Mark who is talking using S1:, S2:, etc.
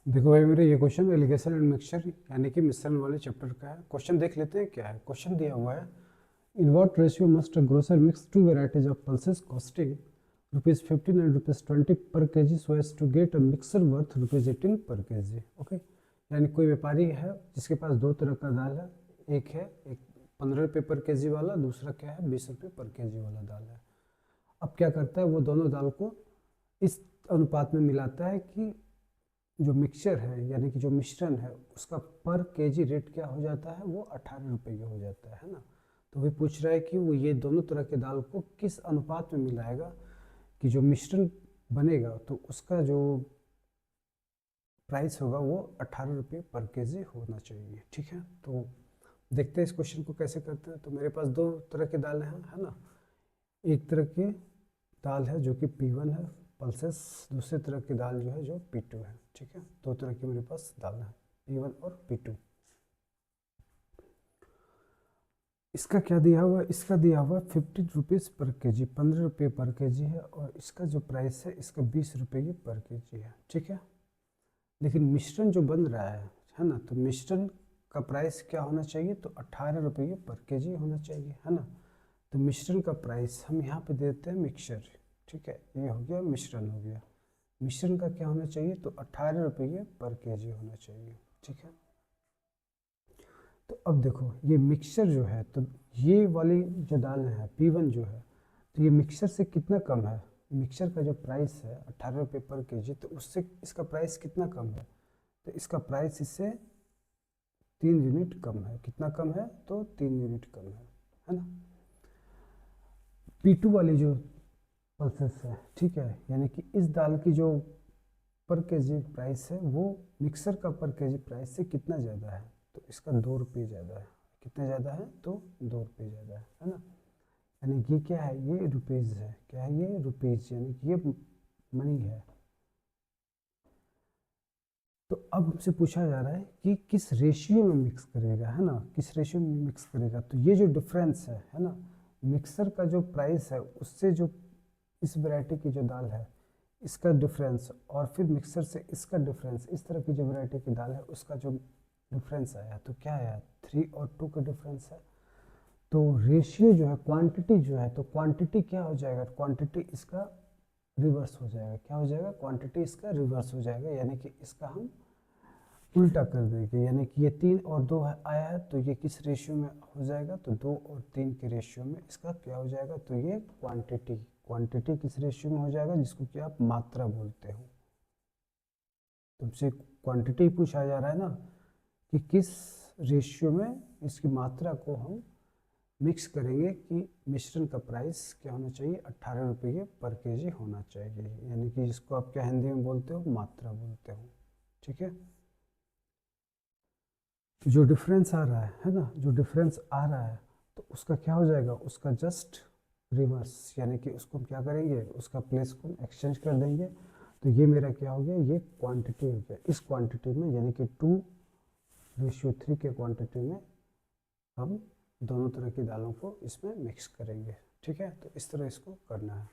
S1: देखो भाई मेरे ये क्वेश्चन एलिगेशन एंड मिक्सचर यानी कि मिश्रण वाले चैप्टर का है। क्वेश्चन देख लेते हैं क्या है। क्वेश्चन दिया हुआ है, in what ratio must a grocer mix two varieties of pulses costing ₹15 and ₹20 per kg so as to get a mixture worth ₹18 per KG. Okay, यानी कोई व्यापारी है जिसके पास दो तरह का दाल है। एक है एक ₹15 पर केजी वाला, दूसरा क्या है ₹20 पर केजी वाला दाल है। अब क्या करता है, वो दोनों दाल को इस अनुपात में मिलाता है कि जो मिक्सचर है यानी कि जो मिश्रण है उसका पर केजी रेट क्या हो जाता है, वो ₹18 हो जाता है ना। तो वही पूछ रहा है कि वो ये दोनों तरह के दाल को किस अनुपात में मिलाएगा कि जो मिश्रण बनेगा तो उसका जो प्राइस होगा वो ₹18 पर केजी होना चाहिए। ठीक है, तो देखते हैं इस क्वेश्चन को कैसे करते हैं। तो मेरे पास दो तरह के दाल हैं, है ना। एक तरह की दाल है जो कि P1 है पल्सेस, दूसरे तरह की दाल जो है जो P2 है। ठीक है, दो तरह की मेरे पास दाल है, P1 और P2। इसका क्या दिया हुआ है, इसका दिया हुआ है ₹50 पर केजी, ₹15 पर केजी है, और इसका जो प्राइस है इसका ₹20 पर केजी है। ठीक है, लेकिन मिश्रण जो बन रहा है ना, तो मिश्रण का प्राइस क्या होना चाहिए, तो ₹18 पर केजी होना चाहिए, है ना। तो मिश्रण का प्राइस हम यहाँ पे देते हैं मिक्सचर। ठीक है, ये हो गया मिश्रण हो गया। मिश्रण का क्या होना चाहिए, तो ₹18 पर केजी होना चाहिए। ठीक है, तो अब देखो ये मिक्सचर जो है, तो ये वाली जो दाल है P1 जो है, तो ये मिक्सचर से कितना कम है। मिक्सचर का जो प्राइस है ₹18 पर केजी, तो उससे इसका प्राइस कितना कम है, तो इसका प्राइस इससे 3 यूनिट कम है। कितना कम है, तो 3 यूनिट कम है ना। P2 वाली जो पल्सेस है, ठीक है, यानी कि इस दाल की जो पर केजी प्राइस है वो मिक्सर का पर केजी प्राइस से कितना ज़्यादा है, तो इसका ₹2 ज़्यादा है। कितना ज़्यादा है, तो ₹2 ज़्यादा है ना। यानी ये क्या है, ये रुपीज़ है। क्या है, ये रुपीज़, यानी कि ये मनी है। तो अब हमसे पूछा जा रहा है कि किस रेशियो में मिक्स करेगा, है ना, किस रेशियो में मिक्स करेगा। तो ये जो डिफरेंस है ना, मिक्सर का जो प्राइस है उससे जो इस वैरायटी की जो दाल है इसका डिफरेंस, और फिर मिक्सर से इसका डिफरेंस, इस तरह की जो वैरायटी की दाल है उसका जो डिफरेंस आया, तो क्या आया, 3 और 2 का डिफरेंस है। तो रेशियो जो है, क्वांटिटी जो है, तो क्वांटिटी क्या हो जाएगा, क्वांटिटी इसका रिवर्स हो जाएगा। क्या हो जाएगा, क्वांटिटी इसका रिवर्स हो जाएगा, यानी कि इसका हम उल्टा कर देंगे। यानी कि ये 3 और 2 आया है, तो ये किस रेशियो में हो जाएगा, तो 2 और 3 के रेशियो में इसका क्या हो जाएगा, तो ये क्वांटिटी, क्वांटिटी किस रेशियो में हो जाएगा, जिसको कि आप मात्रा बोलते हो। तुमसे क्वांटिटी पूछा जा रहा है ना, कि किस रेशियो में इसकी मात्रा को हम मिक्स करेंगे कि मिश्रण का प्राइस क्या होना चाहिए, ₹18 पर केजी होना चाहिए, यानी कि जिसको आप क्या हिंदी में बोलते हो, मात्रा बोलते हो। ठीक है, जो डिफरेंस आ रहा है ना, जो डिफरेंस आ रहा है, तो उसका क्या हो जाएगा, उसका जस्ट रिवर्स, यानी कि उसको हम क्या करेंगे, उसका प्लेस को एक्सचेंज कर देंगे। तो ये मेरा क्या हो गया, ये क्वांटिटी हो गया। इस क्वांटिटी में यानी कि 2:3 के क्वांटिटी में हम दोनों तरह की दालों को इसमें मिक्स करेंगे। ठीक है, तो इस तरह इसको करना है।